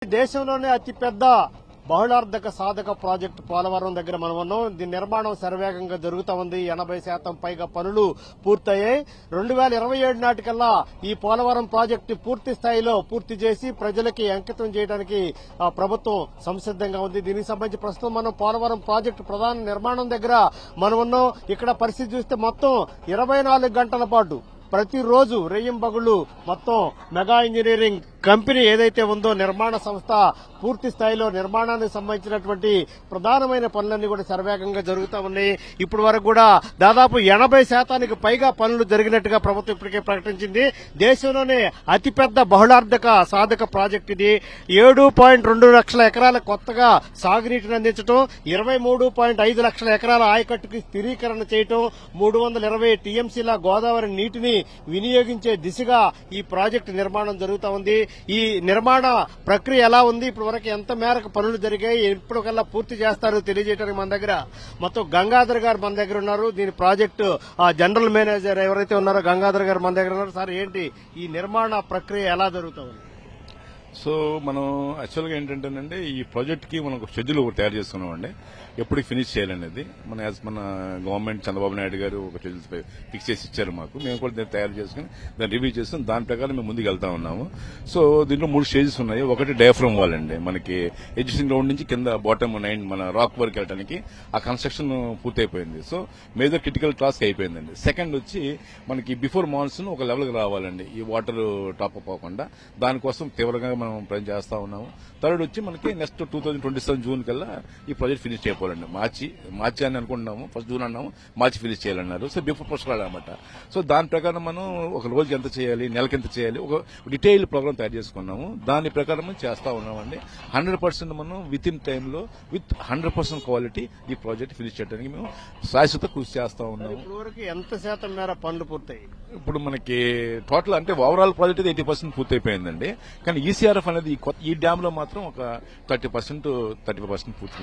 దేశంలోనే అతిపెద్ద బహుళార్థక సాధక ప్రాజెక్టు పోలవరం దగ్గర మనం ఉన్నాం. దీని నిర్మాణం శరవేగంగా జరుగుతూ ఉంది. 80% పైగా పనులు పూర్తయ్యాయి. 2027 నాటికల్లా ఈ పోలవరం ప్రాజెక్టు పూర్తి స్థాయిలో పూర్తి చేసి ప్రజలకి అంకితం చేయడానికి ప్రభుత్వం సంసిద్ధంగా ఉంది. దీనికి సంబంధించి ప్రస్తుతం మనం పోలవరం ప్రాజెక్టు ప్రధాన నిర్మాణం దగ్గర మనం ఉన్నాం. ఇక్కడ పరిస్థితి చూస్తే మొత్తం 24 గంటల పాటు ప్రతిరోజు రెయ్యంబగుళ్లు మొత్తం మెగా ఇంజనీరింగ్ కంపెనీ ఏదైతే ఉందో నిర్మాణ సంస్థ పూర్తి స్థాయిలో నిర్మాణానికి సంబంధించినటువంటి ప్రధానమైన పనులన్నీ కూడా శరవేగంగా జరుగుతూ ఉన్నాయి. ఇప్పటి వరకు కూడా దాదాపు 80% పైగా పనులు జరిగినట్టుగా ప్రభుత్వం ఇప్పటికే ప్రకటించింది. దేశంలోనే అతిపెద్ద బహుళార్థక సాధక ప్రాజెక్టు ఇది. 7.2 లక్షల ఎకరాల కొత్తగా సాగునీటిని అందించడం, 23.5 లక్షల ఎకరాల ఆయకట్టుకి స్థిరీకరణ చేయడం, 320 టీఎంసీల గోదావరి నీటిని వినియోగించే దిశగా ఈ ప్రాజెక్టు నిర్మాణం జరుగుతూ ఉంది. ఈ నిర్మాణ ప్రక్రియ ఎలా ఉంది, ఇప్పటి వరకు ఎంత మేరకు పనులు జరిగాయి, ఎప్పటికల్లా పూర్తి చేస్తారో తెలియజేయడానికి మన దగ్గర మొత్తం గంగాధర్ గారు మన దగ్గర ఉన్నారు. దీని ప్రాజెక్టు జనరల్ మేనేజర్ ఎవరైతే ఉన్నారో గంగాధర్ గారు మన దగ్గర ఉన్నారు. సార్, ఏంటి ఈ నిర్మాణ ప్రక్రియ ఎలా జరుగుతూ ఉంది? సో మనం యాక్చువల్గా ఏంటంటేనండి, ఈ ప్రాజెక్ట్ కి మనం ఒక షెడ్యూల్ ఒకటి తయారు చేస్తున్నామండి. ఎప్పటికి ఫినిష్ చేయాలనేది మన గవర్నమెంట్ చంద్రబాబు నాయుడు గారు ఒక షెడ్యూల్ ఫిక్స్ చేసి ఇచ్చారు మాకు. మేము కూడా దాన్ని తయారు చేసుకుని దాన్ని రివ్యూ చేస్తాం. దాని ప్రకారం మేము ముందుకు వెళ్తా ఉన్నాము. సో దీంట్లో 3 స్టేజెస్ ఉన్నాయి. ఒకటి డయాఫ్రమ్ వాల్ అండి, మనకి ఎడ్జిస్టింగ్ గ్రౌండ్ నుంచి కింద బాటమ్ 9 మన రాక్ వర్క్ వెళ్ళడానికి ఆ కన్స్ట్రక్షన్ పూర్తయిపోయింది. సో మేజర్ క్రిటికల్ టాస్క్ అయిపోయిందండి. సెకండ్ వచ్చి మనకి బిఫోర్ మాన్సూన్ ఒక లెవెల్కి రావాలండి, ఈ వాటర్ టాప్ అప్ అవ్వకుండా. దానికోసం తీవ్రంగా మనం ప్రయత్నం చేస్తా ఉన్నాము. థర్డ్ వచ్చి మనకి నెక్స్ట్ 2027 జూన్ కల్లా ఈ ప్రాజెక్ట్ ఫినిష్ చేయకపోవాలండి. మార్చి అని అనుకుంటున్నాము, ఫస్ట్ జూన్ అన్నాము, మార్చి ఫినిష్ చేయాలన్నారు. సో బిఫోర్ పుష్కరాలు అనమాట. సో దాని ప్రకారం మనం ఒక రోజుకి ఎంత చేయాలి, నెలకి ఎంత చేయాలి, ఒక డీటెయిల్ ప్రోగ్రామ్ తయారు చేసుకున్నాము. దాని ప్రకారం మనం చేస్తా ఉన్నామండి. 100% మనం విత్ ఇన్ టైంలో విత్ 100% క్వాలిటీ ఈ ప్రాజెక్ట్ ఫినిష్ చేయడానికి మేము శాశ్వత కృషి చేస్తా ఉన్నాము. ఇప్పటివరకు ఎంత శాతం మేర పనులు పూర్తయి? ఇప్పుడు మనకి టోటల్ అంటే ఓవరాల్ ప్రాజెక్ట్ 80% పూర్తయిపోయిందండి. కానీ ఈసీఆర్ఎఫ్ అనేది ఈ డ్యామ్ లో మాత్రం ఒక 35% పూర్తి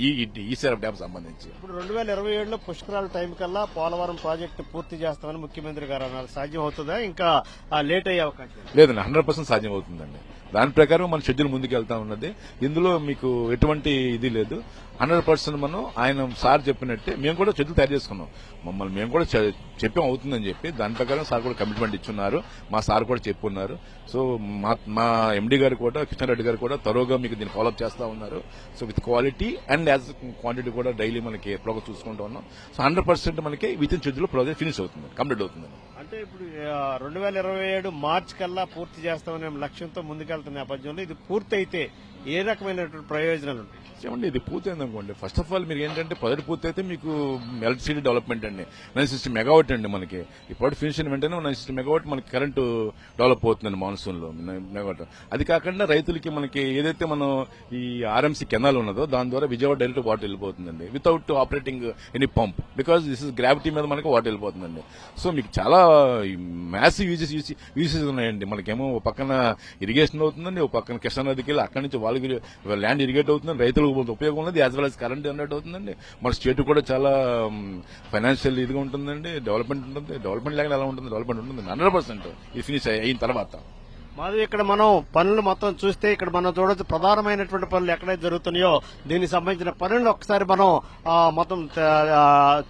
ఈ ఈసీఆర్ఎఫ్ డ్యామ్ సంబంధించి. ఇప్పుడు 2027లో పుష్కరాల టైం కల్లా పోలవరం ప్రాజెక్టు పూర్తి చేస్తామని ముఖ్యమంత్రి గారు అన్నారు. సాధ్యం అవుతుందా? ఇంకా లేట్ అయ్యే అవకాశం లేదండి, 100% సాధ్యం అవుతుందండి. దాని ప్రకారం మన షెడ్యూల్ ముందుకు వెళ్తా ఉన్నది. ఇందులో మీకు ఎటువంటి ఇది లేదు. 100% మనం ఆయన సార్ చెప్పినట్టే మేము కూడా షెడ్యూల్ తయారు చేసుకున్నాం. మమ్మల్ని మేము కూడా చెప్పాం అవుతుందని చెప్పి. దాని ప్రకారం సార్ కూడా కమిట్మెంట్ ఇచ్చున్నారు, మా సార్ కూడా చెప్పున్నారు. సో మా ఎండీ గారు కూడా, కృష్ణారెడ్డి గారు కూడా తరోగా మీకు దీన్ని ఫాలోఅప్ చేస్తా ఉన్నారు. So with quality and as quantity కూడా డైలీ మనకి ప్రోగ్రెస్ చూసుకుంటూ ఉన్నాం. సో 100% మనకి with in schedule project finish అవుతుంది, కంప్లీట్ అవుతుంది. అంటే ఇప్పుడు 2027 మార్చి కల్లా పూర్తి చేస్తామనే లక్ష్యంతో ముందుకెళ్తున్న నేపథ్యంలో ఇది పూర్తయితే ఏ రకమైనటువంటి ప్రయోజనాలు ఉంటాయి? ఏమండి, ఇది పూర్తయింది అనుకోండి, ఫస్ట్ ఆఫ్ ఆల్ మీరు ఏంటంటే ప్రాజెక్ట్ పూర్తయితే మీకు ఎలక్ట్రిసిటీ డెవలప్మెంట్ అండి 960 మెగావాట్ అండి. మనకి ఈ ప్రాజెక్ట్ ఫినిష్ అయిన వెంటనే 960 మెగావాట్ మనకి కరెంటు డెవలప్ అవుతుందండి మాన్సూన్ లో మెగావాట్. అది కాకుండా రైతులకి మనకి ఏదైతే మనం ఈ ఆర్ఎంసీ కెనాల్ ఉన్నదో దాని ద్వారా విజయవాడ డైరెక్ట్ వాటర్ వెళ్ళిపోతుందండి without operating any pump, because this is gravity మీద మనకి వాటర్ వెళ్ళిపోతుందండి. సో మీకు చాలా మ్యాసివ్ యూజెస్ ఉన్నాయండి. మనకేమో ఒక పక్కన ఇరిగేషన్ అవుతుందండి, ఒక పక్కన కృష్ణా నదికి వెళ్ళి అక్కడి నుంచి వాళ్ళకి ల్యాండ్ ఇరిగేట్ అవుతుందండి, రైతులకు ఉపయోగం ఉన్నది, as well as current generate అవుతుందండి. మన స్టేట్ కూడా చాలా ఫైనాన్షియల్ ఇదిగా ఉంటుందండి, డెవలప్మెంట్ ఉంటుంది. డెవలప్మెంట్ లేక ఎలా ఉంటుంది? డెవలప్మెంట్ ఉంటుంది 100% ఇది ఫినిష్ అయిన తర్వాత. మాది ఇక్కడ మనం పనులు మొత్తం చూస్తే ఇక్కడ మనం చూడొచ్చు ప్రధానమైనటువంటి పనులు ఎక్కడైతే జరుగుతున్నాయో దీనికి సంబంధించిన పనులను ఒకసారి మనం మొత్తం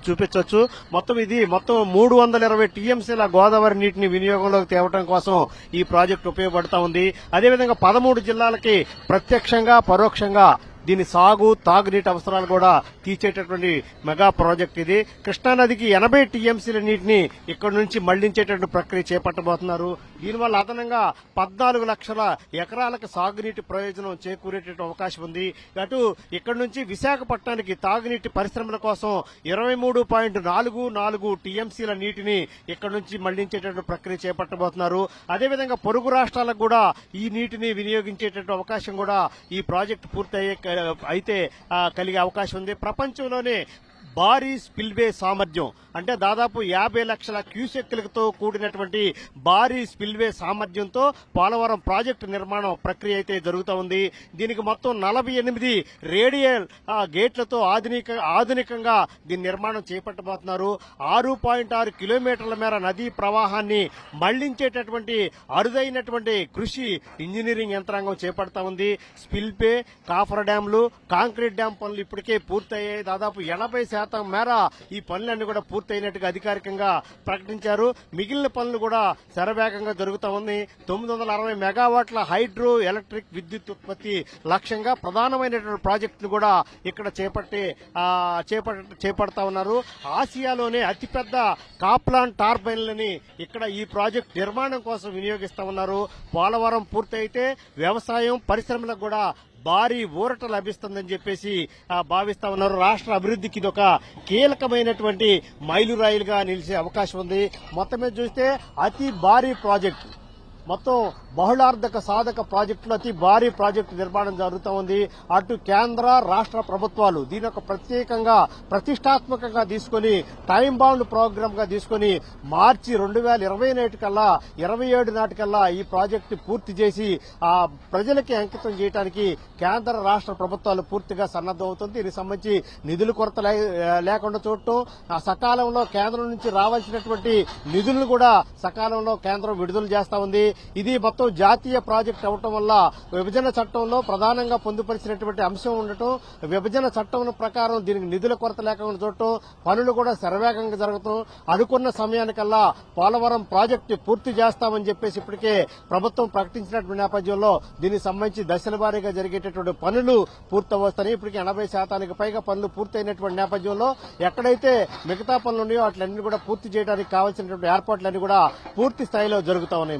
చూపించవచ్చు. మొత్తం 320 టీఎంసీల గోదావరి నీటిని వినియోగంలోకి తేవడం కోసం ఈ ప్రాజెక్టు ఉపయోగపడుతూ ఉంది. అదేవిధంగా 13 జిల్లాలకి ప్రత్యక్షంగా పరోక్షంగా దీని సాగు తాగునీటి అవసరాలు కూడా తీర్చేటటువంటి మెగా ప్రాజెక్ట్ ఇది. కృష్ణానదికి 80 టీఎంసీల నీటిని ఇక్కడ నుంచి మళ్లించేటటువంటి ప్రక్రియ చేపట్టబోతున్నారు. దీనివల్ల అదనంగా 14 లక్షల ఎకరాలకు సాగునీటి ప్రయోజనం చేకూరేట అవకాశం ఉంది. అటు ఇక్కడ నుంచి విశాఖపట్నానికి తాగునీటి పరిశ్రమల కోసం 23.44 టీఎంసీల నీటిని ఇక్కడ నుంచి మళ్లించేటటువంటి ప్రక్రియ చేపట్టబోతున్నారు. అదేవిధంగా పొరుగు రాష్ట్రాలకు కూడా ఈ నీటిని వినియోగించేటటువంటి అవకాశం కూడా ఈ ప్రాజెక్టు పూర్తయ్యే అయితే కలిగే అవకాశం ఉంది. ప్రపంచంలోనే భారీ స్పిల్వే సామర్థ్యం అంటే దాదాపు 50 లక్షల క్యూసెక్కులతో కూడినటువంటి భారీ స్పిల్వే సామర్థ్యంతో పోలవరం ప్రాజెక్టు నిర్మాణం ప్రక్రియ అయితే జరుగుతూ ఉంది. దీనికి మొత్తం 48 రేడియల్ గేట్లతో ఆధునికంగా దీని నిర్మాణం చేపట్టబోతున్నారు. 6.6 కిలోమీటర్ల మేర నదీ ప్రవాహాన్ని మళ్లించేటటువంటి అరుదైనటువంటి కృషి ఇంజనీరింగ్ యంత్రాంగం చేపడతా ఉంది. స్పిల్వే, కాఫర్ డ్యాంలు, కాంక్రీట్ డ్యాం పనులు ఇప్పటికే పూర్తయ్యాయి. దాదాపు 80% మేర ఈ పనులన్నీ కూడా పూర్తయినట్టుగా అధికారికంగా ప్రకటించారు. మిగిలిన పనులు కూడా శరవేగంగా జరుగుతూ ఉంది. 960 మెగావాట్ల హైడ్రో ఎలక్ట్రిక్ విద్యుత్ ఉత్పత్తి లక్ష్యంగా ప్రధానమైనటువంటి ప్రాజెక్టును కూడా ఇక్కడ చేపడతా ఉన్నారు. ఆసియాలోనే అతిపెద్ద కాప్లాన్ టర్బైన్లని ఇక్కడ ఈ ప్రాజెక్టు నిర్మాణం కోసం వినియోగిస్తా ఉన్నారు. పోలవరం పూర్తయితే వ్యవసాయం, పరిశ్రమలకు కూడా భారీ ఊరట లభిస్తుందని చెప్పేసి భావిస్తా ఉన్నారు. రాష్ట్ర అభివృద్ధికి ఇది ఒక కీలకమైనటువంటి మైలురాయిలుగా నిలిచే అవకాశం ఉంది. మొత్తం మీద చూస్తే అతి భారీ ప్రాజెక్టు, మొత్తం బహుళార్థక సాధక ప్రాజెక్టులు, అతి భారీ ప్రాజెక్టు నిర్మాణం జరుగుతూ ఉంది. అటు కేంద్ర రాష్ట్ర ప్రభుత్వాలు దీని ఒక ప్రత్యేకంగా ప్రతిష్టాత్మకంగా తీసుకుని టైం బౌండ్ ప్రోగ్రామ్ గా తీసుకుని మార్చి 2020 నాటికల్లా 27 నాటికల్లా ఈ ప్రాజెక్టు పూర్తి చేసి ప్రజలకి అంకితం చేయడానికి కేంద్ర రాష్ట్ర ప్రభుత్వాలు పూర్తిగా సన్నద్దమవుతుంది. దీనికి సంబంధించి నిధుల కొరత లేకుండా చూడటం, సకాలంలో కేంద్రం నుంచి రావాల్సినటువంటి నిధులను కూడా సకాలంలో కేంద్రం విడుదల చేస్తా ఉంది. ఇది మొత్తం జాతీయ ప్రాజెక్ట్ అవటం వల్ల విభజన చట్టంలో ప్రధానంగా పొందుపరిచినటువంటి అంశం ఉండటం, విభజన చట్టం ప్రకారం దీనికి నిధుల కొరత లేకుండా చూడటం, పనులు కూడా శరవేగంగా జరగటం, అనుకున్న సమయానికల్లా పోలవరం ప్రాజెక్టు పూర్తి చేస్తామని చెప్పేసి ఇప్పటికే ప్రభుత్వం ప్రకటించినటువంటి నేపథ్యంలో దీనికి సంబంధించి దశల వారీగా జరిగేటటువంటి పనులు పూర్తవస్తాయి. ఇప్పటికీ 80% పైగా పనులు పూర్తయినటువంటి నేపథ్యంలో ఎక్కడైతే మిగతా పనులు ఉన్నాయో వాటిలన్నీ కూడా పూర్తి చేయడానికి కావాల్సినటువంటి ఏర్పాట్లన్నీ కూడా పూర్తి స్థాయిలో జరుగుతా ఉన్నాయి.